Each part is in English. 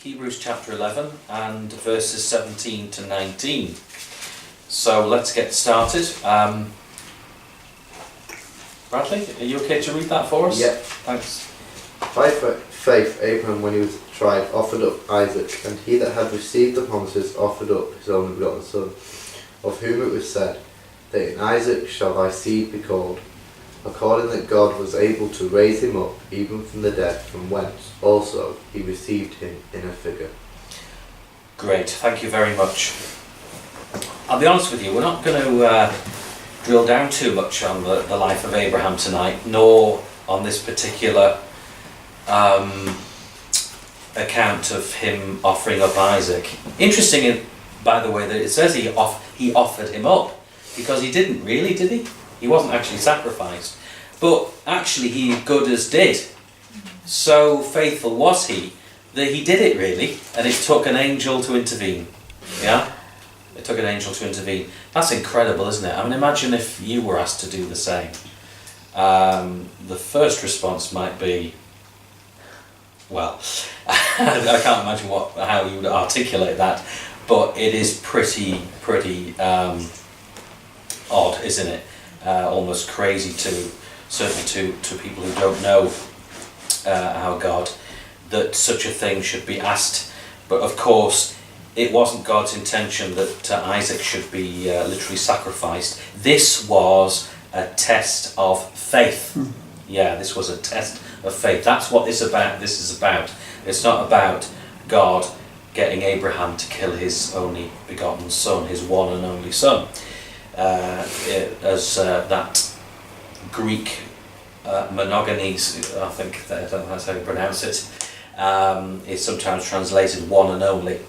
Hebrews chapter 11 and verses 17 to 19. So let's get started. Bradley, are you okay to read that for us? Yeah. Thanks. By faith, Abraham, when he was tried, offered up Isaac, and he that had received the promises offered up his only begotten son, of whom it was said, that in Isaac shall thy seed be called, according that God was able to raise him up even from the dead, from whence also he received him in a figure. Great, thank you very much. I'll be honest with you, we're not going to drill down too much on the life of Abraham tonight, nor on this particular account of him offering up Isaac. Interesting, by the way, that it says he offered him up, because he didn't really, did he? He wasn't actually sacrificed. But actually he good as did. So faithful was he that he did it really, and it took an angel to intervene. Yeah? It took an angel to intervene. That's incredible, isn't it? I mean, imagine if you were asked to do the same. The first response might be, well, I can't imagine how you would articulate that, but it is pretty odd, isn't it? Almost crazy certainly to people who don't know our God, that such a thing should be asked. But of course, it wasn't God's intention that Isaac should be literally sacrificed. This was a test of faith. Yeah, this was a test of faith. That's what this is about. It's not about God getting Abraham to kill his only begotten son, his one and only son. As that Greek monogenes, I think that's how you pronounce it, is sometimes translated one and only.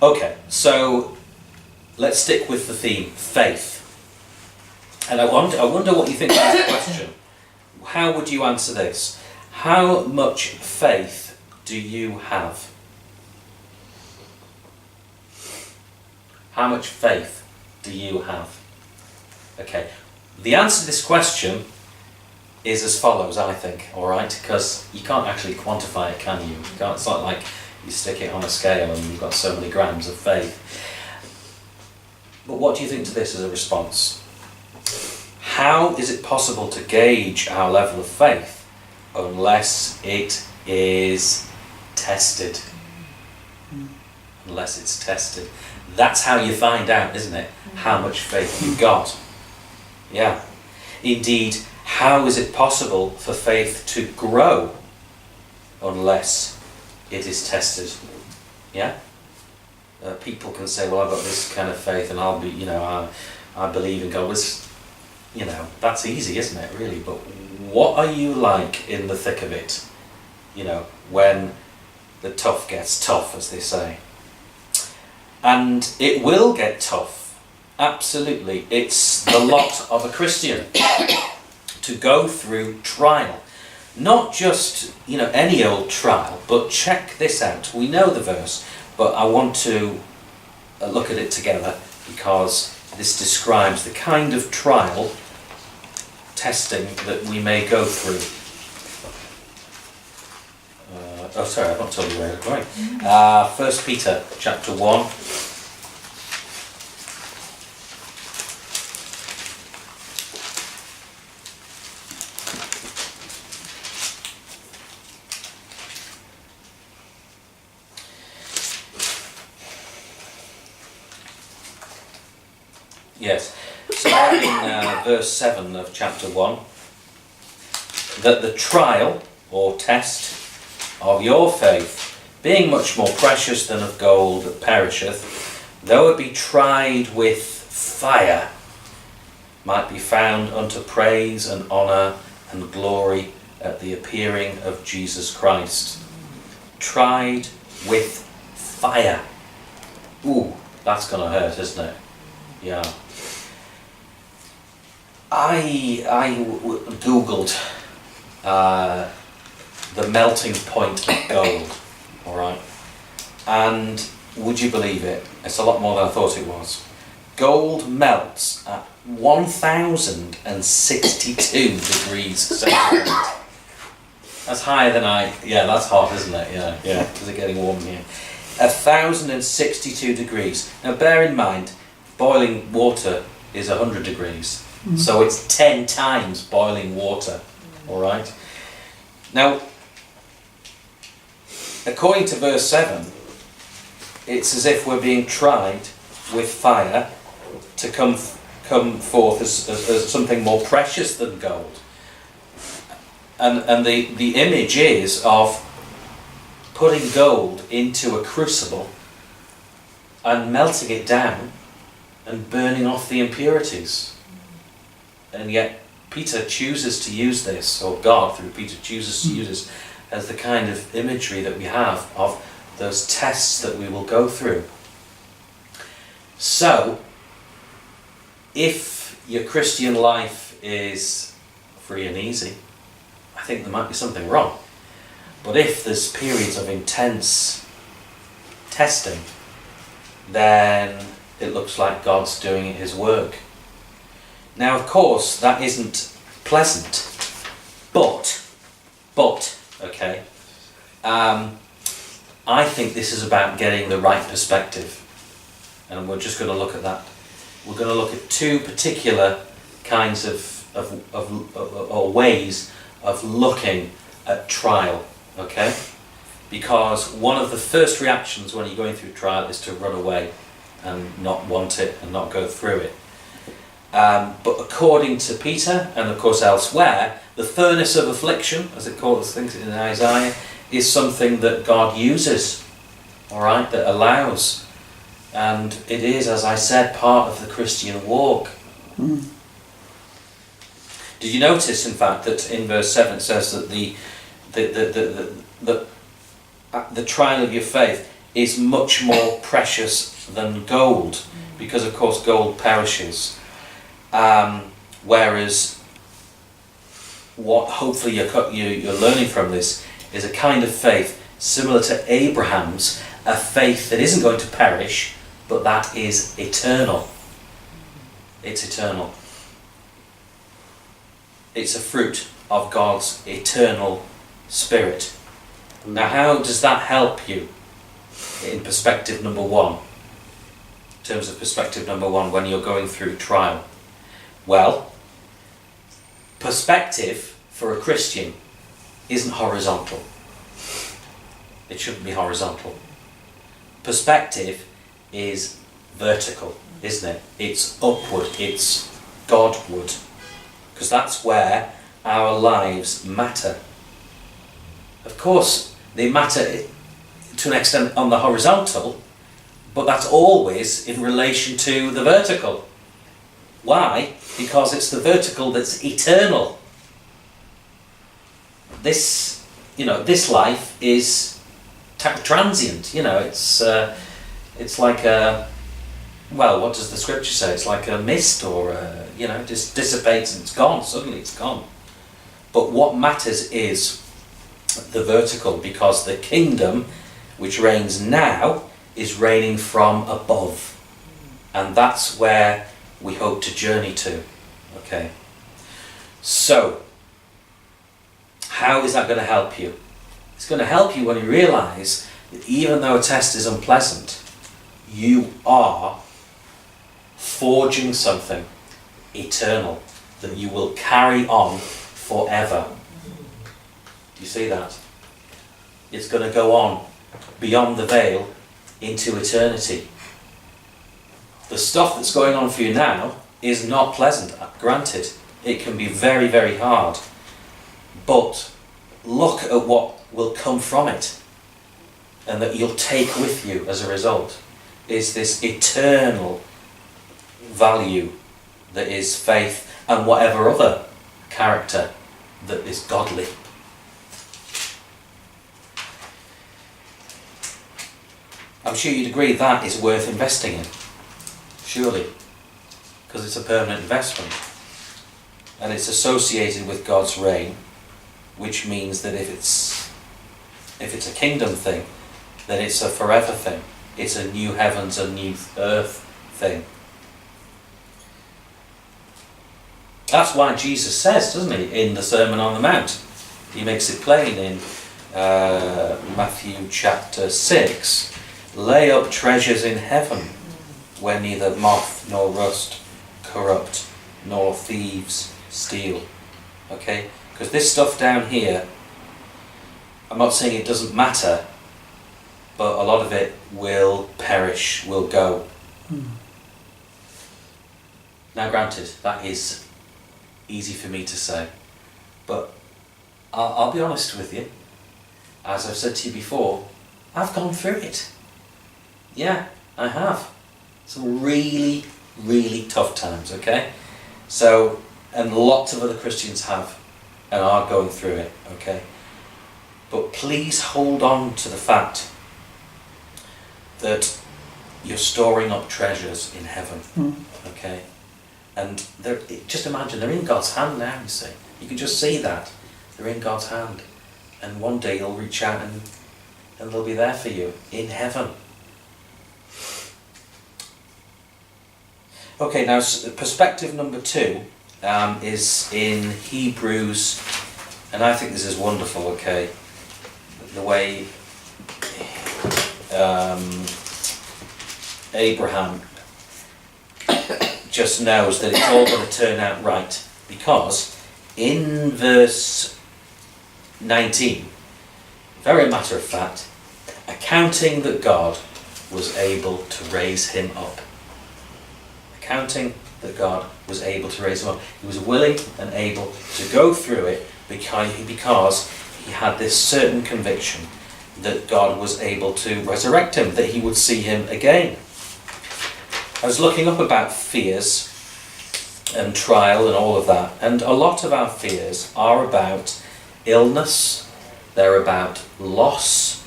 Okay, so let's stick with the theme, faith. And I wonder what you think of this question. How would you answer this? How much faith do you have? How much faith do you have? Okay, the answer to this question is as follows, I think, alright? Because you can't actually quantify it, can you? It's not like you stick it on a scale and you've got so many grams of faith. But what do you think to this as a response? How is it possible to gauge our level of faith unless it is tested? Unless it's tested. That's how you find out, isn't it? How much faith you've got. Yeah. Indeed, how is it possible for faith to grow unless it is tested? Yeah? People can say, well, I've got this kind of faith and I'll be, I believe in God. That's easy, isn't it, really? But what are you like in the thick of it? When the tough gets tough, as they say. And it will get tough, absolutely. It's the lot of a Christian to go through trial. Not just, any old trial, but check this out. We know the verse, but I want to look at it together because this describes the kind of trial, testing that we may go through. I've not told you where to go. 1 Peter chapter 1. Yes, so in verse 7 of chapter 1, that the trial or test of your faith, being much more precious than of gold that perisheth, though it be tried with fire, might be found unto praise and honour and glory at the appearing of Jesus Christ. Tried with fire. Ooh, that's going to hurt, isn't it? Yeah. I googled the melting point of gold, alright, and would you believe it, it's a lot more than I thought it was. Gold melts at 1062 degrees centigrade. That's higher than yeah, that's hot, isn't it? Yeah. Is it getting warm here? 1,062 degrees. Now bear in mind, boiling water is 100 degrees. So it's 10 times boiling water. Alright? Now, according to verse 7, it's as if we're being tried with fire to come forth as something more precious than gold. And the image is of putting gold into a crucible and melting it down and burning off the impurities. And yet Peter chooses to use this, or God through Peter chooses to use this as the kind of imagery that we have of those tests that we will go through. So, if your Christian life is free and easy, I think there might be something wrong. But if there's periods of intense testing, then it looks like God's doing his work. Now, of course, that isn't pleasant, but, okay, I think this is about getting the right perspective. And we're just going to look at that. We're going to look at two particular kinds or ways of looking at trial, okay? Because one of the first reactions when you're going through trial is to run away and not want it and not go through it. But according to Peter, and of course elsewhere, the furnace of affliction, as it calls things in Isaiah, is something that God uses, alright, that allows. And it is, as I said, part of the Christian walk. Did you notice, in fact, that in verse 7 it says that the trial of your faith is much more precious than gold, because of course gold perishes. Whereas what hopefully you're learning from this is a kind of faith similar to Abraham's, a faith that isn't going to perish, but that is eternal. It's eternal. It's a fruit of God's eternal Spirit. Now, how does that help you in perspective number one? In terms of perspective number one, when you're going through trial? Well, perspective for a Christian isn't horizontal. It shouldn't be horizontal. Perspective is vertical, isn't it? It's upward, it's Godward. Because that's where our lives matter. Of course, they matter to an extent on the horizontal, but that's always in relation to the vertical. Why? Because it's the vertical that's eternal. This life is transient. It's like a, well, what does the scripture say? It's like a mist, or just dissipates and it's gone. Suddenly it's gone. But what matters is the vertical, because the kingdom which reigns now is reigning from above, and that's where we hope to journey to. Okay, so how is that going to help you? It's going to help you when you realise that even though a test is unpleasant, you are forging something eternal that you will carry on forever. Do you see that? It's going to go on beyond the veil into eternity. The stuff that's going on for you now is not pleasant, granted. It can be very, very hard. But look at what will come from it, and that you'll take with you as a result, is this eternal value that is faith and whatever other character that is godly. I'm sure you'd agree that is worth investing in, surely, because it's a permanent investment, and it's associated with God's reign, which means that if it's a kingdom thing, then it's a forever thing. It's a new heavens and new earth thing. That's why Jesus says, doesn't he, in the Sermon on the Mount, He makes it plain in Matthew chapter 6. Lay up treasures in heaven, where neither moth nor rust corrupt, nor thieves steal. Okay? Because this stuff down here, I'm not saying it doesn't matter, but a lot of it will perish, will go. Now granted, that is easy for me to say, but I'll be honest with you. As I've said to you before, I've gone through it. Yeah, I have. Some really, really tough times, okay? So, and lots of other Christians have and are going through it, okay? But please hold on to the fact that you're storing up treasures in heaven, okay? And just imagine, they're in God's hand now, you see. You can just see that. They're in God's hand. And one day you'll reach out and they'll be there for you in heaven. Okay, now perspective number 2 is in Hebrews, and I think this is wonderful, okay? The way Abraham just knows that it's all going to turn out right, because in verse 19, very matter of fact, accounting that God was able to raise him up. Accounting that God was able to raise him up. He was willing and able to go through it because he had this certain conviction that God was able to resurrect him, that he would see him again. I was looking up about fears and trial and all of that, and a lot of our fears are about illness, they're about loss,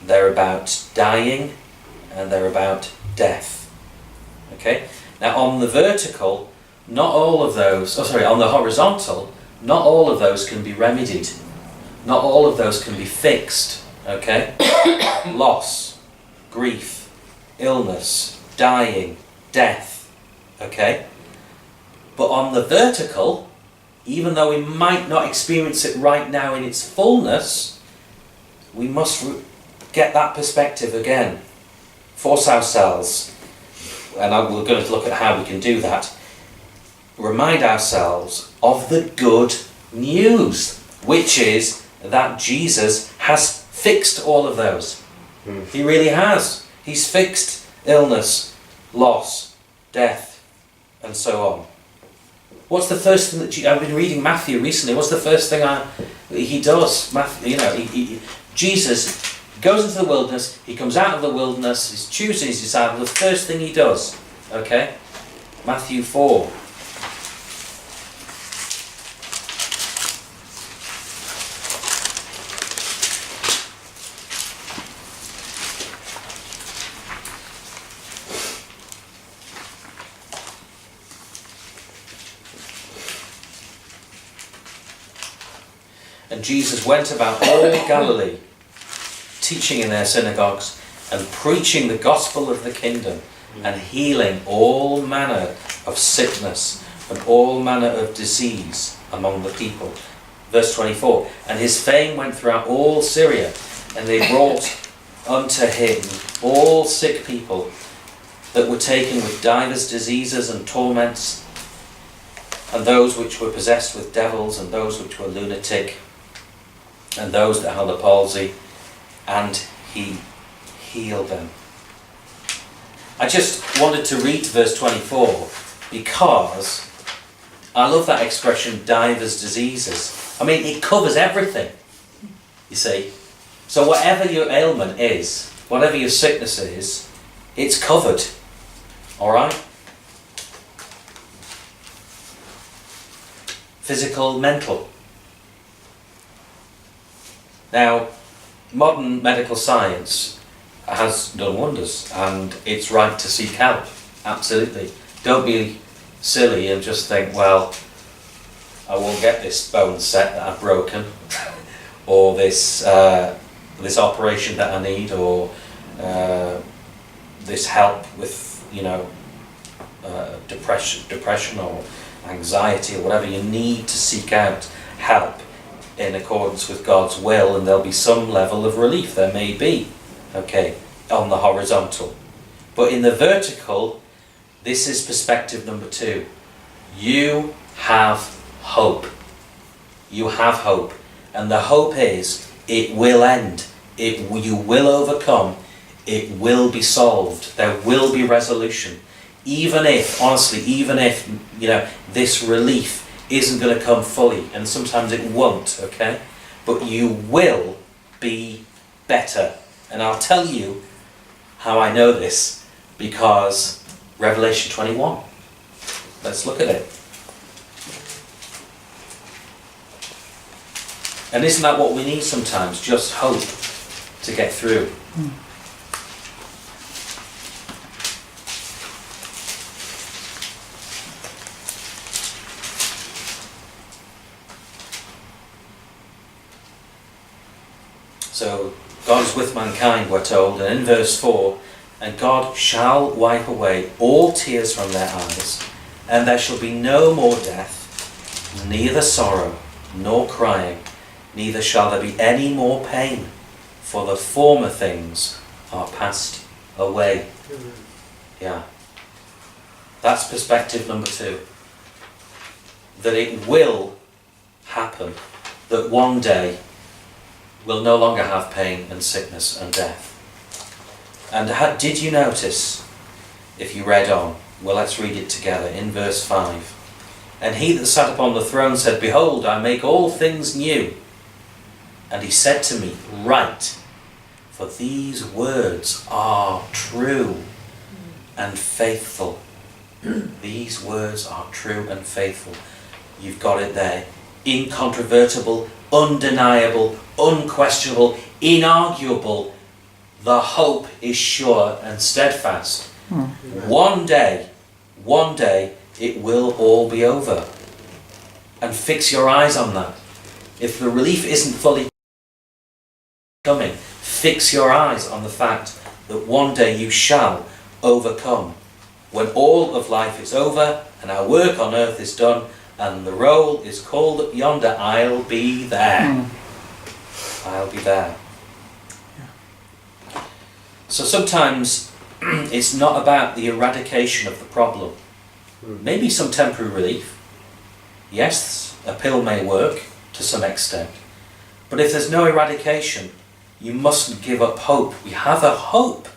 they're about dying, and they're about death. Okay? Now on the vertical, not all of those, on the horizontal, not all of those can be remedied. Not all of those can be fixed. Okay? Loss, grief, illness, dying, death. Okay? But on the vertical, even though we might not experience it right now in its fullness, we must get that perspective again. Force ourselves, and we're going to look at how we can do that. Remind ourselves of the good news, which is that Jesus has fixed all of those. He really has. He's fixed illness, loss, death, and so on. What's the first thing that I've been reading Matthew recently? What's the first thing he does? Jesus goes into the wilderness. He comes out of the wilderness. He's choosing his disciples. The first thing he does, okay? Matthew 4. And Jesus went about all Galilee, teaching in their synagogues and preaching the gospel of the kingdom and healing all manner of sickness and all manner of disease among the people. Verse 24, and his fame went throughout all Syria, and they brought unto him all sick people that were taken with divers diseases and torments, and those which were possessed with devils, and those which were lunatic, and those that had the palsy, and he healed them. I just wanted to read verse 24 because I love that expression, divers diseases. I mean, it covers everything, you see. So whatever your ailment is, whatever your sickness is, it's covered. Alright? Physical, mental. Now, modern medical science has done wonders, and it's right to seek help. Absolutely. Don't be silly and just think, well, I won't get this bone set that I've broken, or this operation that I need, or this help with, depression or anxiety or whatever. You need to seek out help in accordance with God's will, and there'll be some level of relief. There may be, okay, on the horizontal. But in the vertical, this is perspective number 2. You have hope. You have hope. And the hope is, it will end. You will overcome. It will be solved. There will be resolution. Even if, honestly, this relief isn't going to come fully, and sometimes it won't, okay? But you will be better. And I'll tell you how I know this, because Revelation 21. Let's look at it. And isn't that what we need sometimes? Just hope to get through. So God is with mankind, we're told, and in verse 4, and God shall wipe away all tears from their eyes, and there shall be no more death, neither sorrow, nor crying, neither shall there be any more pain, for the former things are passed away. Yeah. That's perspective number 2. That it will happen, that one day we'll no longer have pain and sickness and death. And did you notice, if you read on, well, let's read it together in verse 5. And he that sat upon the throne said, Behold, I make all things new. And he said to me, Write, for these words are true and faithful. These words are true and faithful. You've got it there. Incontrovertible, undeniable, unquestionable, inarguable. The hope is sure and steadfast. One day, it will all be over. And fix your eyes on that. If the relief isn't fully coming, fix your eyes on the fact that one day you shall overcome. When all of life is over and our work on earth is done and the roll is called up yonder, I'll be there. I'll be there. So sometimes it's not about the eradication of the problem. Maybe some temporary relief. Yes, a pill may work to some extent. But if there's no eradication, you mustn't give up hope. We have a hope.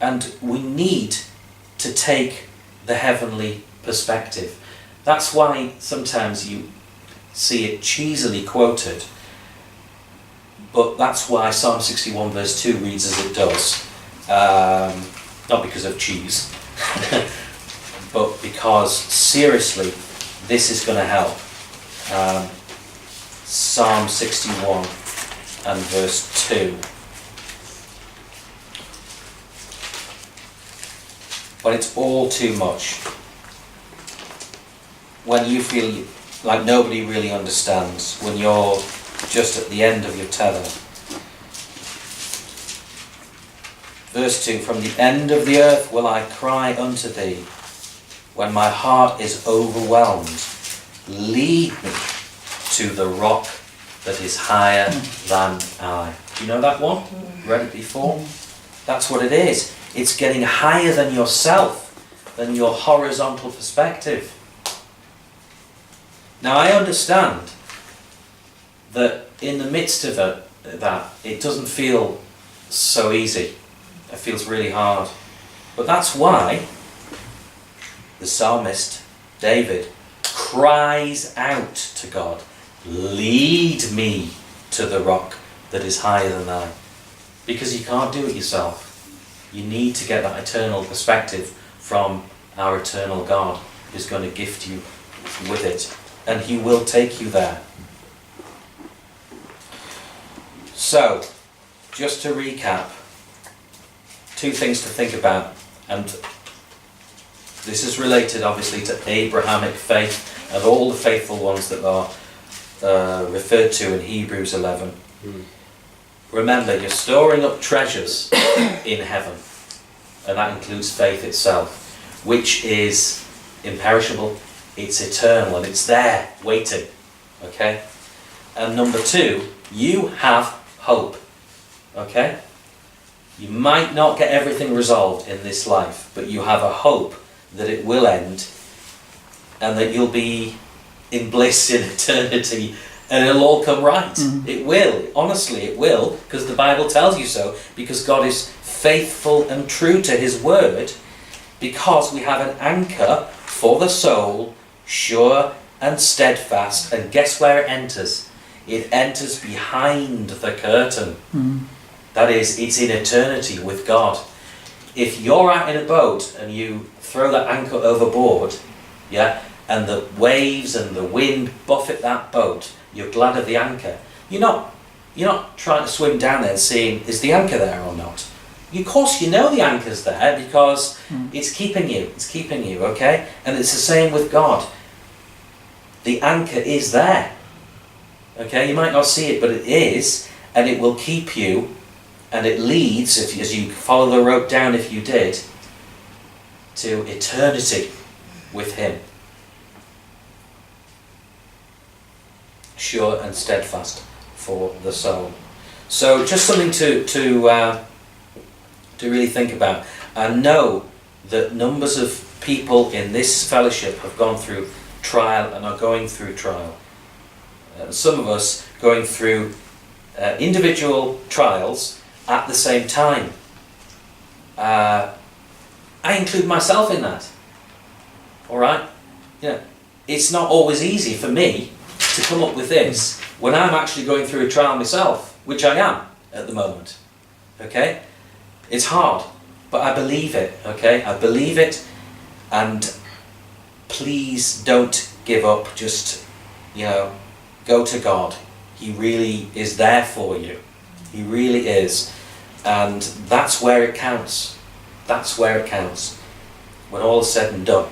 And we need to take the heavenly perspective. That's why sometimes you see it cheesily quoted. But that's why Psalm 61 verse 2 reads as it does. Not because of cheese, but because seriously, this is going to help. Psalm 61 and verse 2. But it's all too much. When you feel like nobody really understands, when you're just at the end of your tether. Verse 2, From the end of the earth will I cry unto thee, when my heart is overwhelmed. Lead me to the rock that is higher than I. Do you know that one? Read it before? That's what it is. It's getting higher than yourself, than your horizontal perspective. Now I understand that in the midst of that, it doesn't feel so easy. It feels really hard. But that's why the psalmist, David, cries out to God, lead me to the rock that is higher than I. Because you can't do it yourself. You need to get that eternal perspective from our eternal God, who's going to gift you with it. And he will take you there. So, just to recap, 2 things to think about, and this is related obviously to Abrahamic faith and all the faithful ones that are referred to in Hebrews 11. Remember, you're storing up treasures in heaven, and that includes faith itself, which is imperishable, it's eternal, and it's there, waiting, okay? And number 2, you have hope. Okay? You might not get everything resolved in this life, but you have a hope that it will end and that you'll be in bliss in eternity and it'll all come right. It will. Honestly, it will, because the Bible tells you so, because God is faithful and true to his word, because we have an anchor for the soul, sure and steadfast. And guess where it enters? It enters behind the curtain. That is, it's in eternity with God. If you're out in a boat and you throw that anchor overboard, yeah, and the waves and the wind buffet that boat, you're glad of the anchor. You're not trying to swim down there and seeing, is the anchor there or not? Of course you know the anchor's there because it's keeping you, okay? And it's the same with God. The anchor is there, okay? You might not see it, but it is, and it will keep you, and it leads, as you follow the rope down, if you did, to eternity with him. Sure and steadfast for the soul. So just something to really think about. And know that numbers of people in this fellowship have gone through trial and are going through trial. Some of us going through individual trials at the same time. I include myself in that. Alright? Yeah. It's not always easy for me to come up with this when I'm actually going through a trial myself, which I am at the moment. Okay? It's hard, but I believe it, okay? I believe it, and please don't give up. Just, go to God. He really is there for you. He really is. And that's where it counts. That's where it counts. When all is said and done.